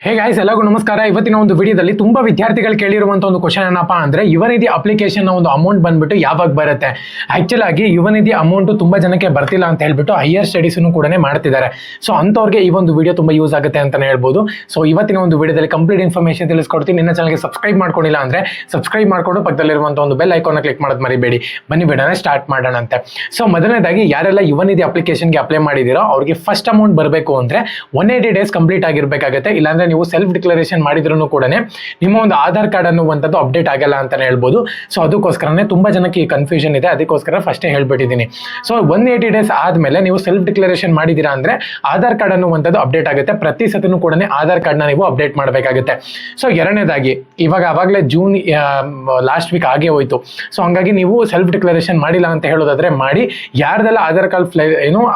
Hey guys, ಎಲ್ಲರಿಗೂ ನಮಸ್ಕಾರ. ಇವತ್ತಿನ ಒಂದು ವಿಡಿಯೋದಲ್ಲಿ ತುಂಬಾ ವಿದ್ಯಾರ್ಥಿಗಳು ಕೇಳಿರುವಂತ ಒಂದು ಕ್ವಶನ್ ಏನಪ್ಪಾ ಅಂದ್ರೆ, ಯುವನಿಧಿ ಅಪ್ಲಿಕೇಶನ್ ಒಂದು ಅಮೌಂಟ್ ಬಂದ್ಬಿಟ್ಟು ಯಾವಾಗ ಬರುತ್ತೆ. ಆಕ್ಚುಲ್ ಆಗಿ ಯುವನಿಧಿ ಅಮೌಂಟ್ ತುಂಬಾ ಜನಕ್ಕೆ ಬರ್ತಿಲ್ಲ ಅಂತ ಹೇಳ್ಬಿಟ್ಟು ಹೈಯರ್ ಸ್ಟಡೀಸ್ ಕೂಡ ಮಾಡ್ತಿದ್ದಾರೆ. ಸೊ ಅಂತವ್ರಿಗೆ ಈ ಒಂದು ವಿಡಿಯೋ ತುಂಬಾ ಯೂಸ್ ಆಗುತ್ತೆ ಅಂತಾನೆ ಹೇಳ್ಬೋದು. ಸೊ ಇವತ್ತಿನ ಒಂದು ವಿಡಿಯೋದಲ್ಲಿ ಕಂಪ್ಲೀಟ್ ಇನ್ಫಾರ್ಮೇಶನ್ ತಿಳಿಸ್ಕೊಡ್ತೀನಿ. ನಿನ್ನ ಚಾನಲ್ಗೆ ಸಬ್ಸ್ಕ್ರೈಬ್ ಮಾಡ್ಕೊಂಡಿಲ್ಲ ಅಂದ್ರೆ ಸಬ್ಸ್ಕ್ರೈಬ್ ಮಾಡ್ಕೊಂಡು ಪಕ್ಕದಲ್ಲಿರುವಂತ ಒಂದು ಬೆಲ್ ಐಕಾನ್ ಕ್ಲಿಕ್ ಮಾಡೋದು ಮರಿಬೇಡಿ. ಬನ್ನಿ ವಿಡಿಯೋನ ಸ್ಟಾರ್ಟ್ ಮಾಡೋಣ ಅಂತೆ. ಸೊ ಮೊದಲನೇದಾಗಿ ಯಾರೆಲ್ಲ ಯುವನಿಧಿ ಅಪ್ಲಿಕೇಶನ್ಗೆ ಅಪ್ಲೈ ಮಾಡಿದಿರೋ ಅವ್ರಿಗೆ ಫಸ್ಟ್ ಅಮೌಂಟ್ ಬರಬೇಕು ಅಂದ್ರೆ 180 ಡೇಸ್ ಕಂಪ್ಲೀಟ್ ಆಗಿರ್ಬೇಕಾಗುತ್ತೆ. ಇಲ್ಲಾಂದ್ರೆ ನೀವು ಸೆಲ್ಫ್ ಡಿಕ್ಲರೇಷನ್ ಮಾಡಿದ್ರು ಕೂಡ ನಿಮ್ಮ ಒಂದು ಆಧಾರ್ ಕಾರ್ಡ್ ಅನ್ನುವಂಥದ್ದು ಅಪ್ಡೇಟ್ ಆಗಲ್ಲ ಅಂತಾನೆ ಹೇಳ್ಬೋದು. ಸೊ ಅದಕ್ಕೋಸ್ಕರನೇ ತುಂಬಾ ಜನಕ್ಕೆ ಈ ಕನ್ಫ್ಯೂಷನ್ ಇದೆ, ಅದಕ್ಕೋಸ್ಕರ ಫಸ್ಟೇ ಹೇಳ್ಬಿಟ್ಟಿದ್ದೀನಿ. ಸೊ 180 ಡೇಸ್ ಆದ್ಮೇಲೆ ನೀವು ಸೆಲ್ಫ್ ಡಿಕ್ಲರೇಷನ್ ಮಾಡಿದೀರಾ ಅಂದ್ರೆ ಆಧಾರ್ ಕಾರ್ಡ್ ಅನ್ನುವಂಥದ್ದು ಅಪ್ಡೇಟ್ ಆಗುತ್ತೆ. ಪ್ರತಿ ಸತಿನೂ ಕೂಡ ಆಧಾರ್ ಕಾರ್ಡ್ನ ನೀವು ಅಪ್ಡೇಟ್ ಮಾಡಬೇಕಾಗುತ್ತೆ. ಸೊ ಎರಡನೇದಾಗಿ ಅವಾಗಲೇ ಜೂನ್ ಲಾಸ್ಟ್ ವೀಕ್ ಆಗೇ ಹೋಯ್ತು. ಸೊ ಹಂಗಾಗಿ ನೀವು ಸೆಲ್ಫ್ ಡಿಕ್ಲರೇಷನ್ ಮಾಡಿಲ್ಲ ಅಂತ ಹೇಳೋದಾದ್ರೆ ಮಾಡಿ. ಯಾರ್ದೆಲ್ಲ ಆಧಾರ್ ಕಾರ್ಡ್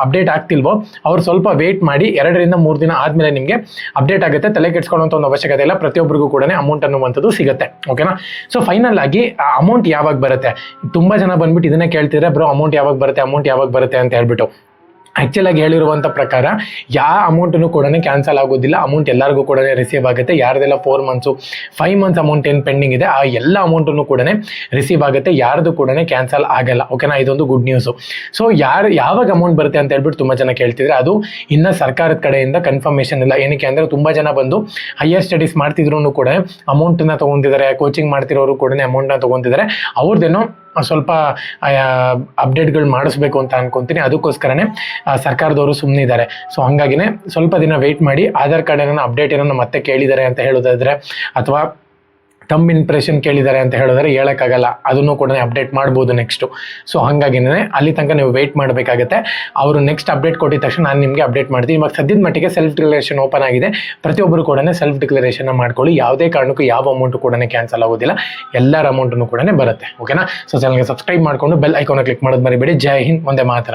ಅಪ್ಡೇಟ್ ಆಗ್ತಿಲ್ವೋ ಅವ್ರು ಸ್ವಲ್ಪ ವೇಟ್ ಮಾಡಿ. 2 ರಿಂದ 3 ದಿನ ಆದ್ಮೇಲೆ ನಿಮಗೆ ಅಪ್ಡೇಟ್ ಆಗುತ್ತೆ. ತಲೆ ಕೆಡ್ಸ್ಕೊಳ್ಳುವಂತ ಒಂದು ಅವಶ್ಯಕತೆ ಇಲ್ಲ. ಪ್ರತಿಯೊಬ್ಬರಿಗೂ ಕೂಡ ಅಮೌಂಟ್ ಅನ್ನುವಂಥದ್ದು ಸಿಗುತ್ತೆ. ಓಕೆನಾ. ಸೊ ಫೈನಲ್ ಆಗಿ ಅಮೌಂಟ್ ಯಾವಾಗ ಬರುತ್ತೆ, ತುಂಬಾ ಜನ ಬಂದ್ಬಿಟ್ಟು ಇದನ್ನೇ ಕೇಳ್ತಿದ್ರೆ, ಬ್ರೋ ಅಮೌಂಟ್ ಯಾವಾಗ ಬರುತ್ತೆ ಅಂತ ಹೇಳ್ಬಿಟ್ಟು. ಆಕ್ಚುಲ್ ಆಗಿ ಹೇಳಿರುವಂಥ ಪ್ರಕಾರ ಯಾವ ಅಮೌಂಟನ್ನು ಕೂಡ ಕ್ಯಾನ್ಸಲ್ ಆಗೋದಿಲ್ಲ. ಅಮೌಂಟ್ ಎಲ್ಲರಿಗೂ ಕೂಡ ರಿಸೀವ್ ಆಗುತ್ತೆ. ಯಾರ್ದೆಲ್ಲ 4 ಮಂತ್ಸು 5 ಮಂತ್ಸ್ ಅಮೌಂಟ್ ಏನು ಪೆಂಡಿಂಗ್ ಇದೆ ಆ ಎಲ್ಲ ಅಮೌಂಟನ್ನು ಕೂಡ ರಿಸೀವ್ ಆಗುತ್ತೆ. ಯಾರ್ದು ಕೂಡ ಕ್ಯಾನ್ಸಲ್ ಆಗಲ್ಲ. ಓಕೆನಾ. ಇದೊಂದು ಗುಡ್ ನ್ಯೂಸು. ಸೊ ಯಾವಾಗ ಅಮೌಂಟ್ ಬರುತ್ತೆ ಅಂತ ಹೇಳ್ಬಿಟ್ಟು ತುಂಬ ಜನ ಕೇಳ್ತಿದ್ರೆ, ಅದು ಇನ್ನು ಸರ್ಕಾರದ ಕಡೆಯಿಂದ ಕನ್ಫರ್ಮೇಷನ್ ಇಲ್ಲ. ಏನಕ್ಕೆ ಅಂದರೆ ತುಂಬ ಜನ ಬಂದು ಹೈಯರ್ ಸ್ಟಡೀಸ್ ಮಾಡ್ತಿದ್ರು ಕೂಡ ಅಮೌಂಟನ್ನ ತೊಗೊತಿದ್ದಾರೆ. ಕೋಚಿಂಗ್ ಮಾಡ್ತಿರೋರು ಕೂಡ ಅಮೌಂಟ್ನ ತೊಗೊತಿದ್ದಾರೆ. ಅವ್ರದ್ದೇನೋ ಸ್ವಲ್ಪ ಅಪ್ಡೇಟ್ಗಳು ಮಾಡಿಸ್ಬೇಕು ಅಂತ ಅನ್ಕೊಂತೀನಿ. ಅದಕ್ಕೋಸ್ಕರನೇ ಸರ್ಕಾರದವರು ಸುಮ್ಮನಿದ್ದಾರೆ. ಸೊ ಹಂಗಾಗಿನೇ ಸ್ವಲ್ಪ ದಿನ ವೆಯ್ಟ್ ಮಾಡಿ. ಆಧಾರ್ ಕಾರ್ಡ್ ಏನೋ ಅಪ್ಡೇಟ್ ಏನೋ ಮತ್ತೆ ಕೇಳಿದ್ದಾರೆ ಅಂತ ಹೇಳೋದಾದ್ರೆ, ಅಥವಾ ತಮ್ಮ ಇಂಪ್ರೆಷನ್ ಕೇಳಿದ್ದಾರೆ ಅಂತ ಹೇಳಿದ್ರೆ ಹೇಳೋಕ್ಕಾಗಲ್ಲ. ಅದನ್ನು ಕೂಡ ಅಪ್ಡೇಟ್ ಮಾಡ್ಬೋದು ನೆಕ್ಸ್ಟು. ಸೊ ಹಾಗಾಗಿನೇ ಅಲ್ಲಿ ತನಕ ನೀವು ವೆಯ್ಟ್ ಮಾಡಬೇಕಾಗುತ್ತೆ. ಅವರು ನೆಕ್ಸ್ಟ್ ಅಪ್ಡೇಟ್ ಕೊಟ್ಟಿದ ತಕ್ಷಣ ನಾನು ನಿಮಗೆ ಅಪ್ಡೇಟ್ ಮಾಡ್ತೀನಿ. ಇವಾಗ ಸದ್ಯದ ಮಟ್ಟಿಗೆ ಸೆಲ್ಫ್ ಡಿಕ್ಲರೇಷನ್ ಓಪನ್ ಆಗಿದೆ. ಪ್ರತಿಯೊಬ್ಬರು ಕೂಡ ಸೆಲ್ಫ್ ಡಿಕ್ಲರೇಷನ್ ಮಾಡ್ಕೊಳ್ಳಿ. ಯಾವುದೇ ಕಾರಣಕ್ಕೂ ಯಾವ ಅಮೌಂಟು ಕೂಡ ಕ್ಯಾನ್ಸಲ್ ಆಗೋದಿಲ್ಲ. ಎಲ್ಲರ ಅಮೌಂಟನ್ನು ಕೂಡ ಬರುತ್ತೆ. ಓಕೆನಾ. ಸೊ ಚಾನಲ್ಗೆ ಸಬ್ಸ್ಕ್ರೈಬ್ ಮಾಡಿಕೊಂಡು ಬೆಲ್ ಐಕಾನ್ ಕ್ಲಿಕ್ ಮಾಡೋದು ಮರಿಬೇಡಿ. ಜೈ ಹಿಂದ್, ವಂದೇ ಮಾತರಂ.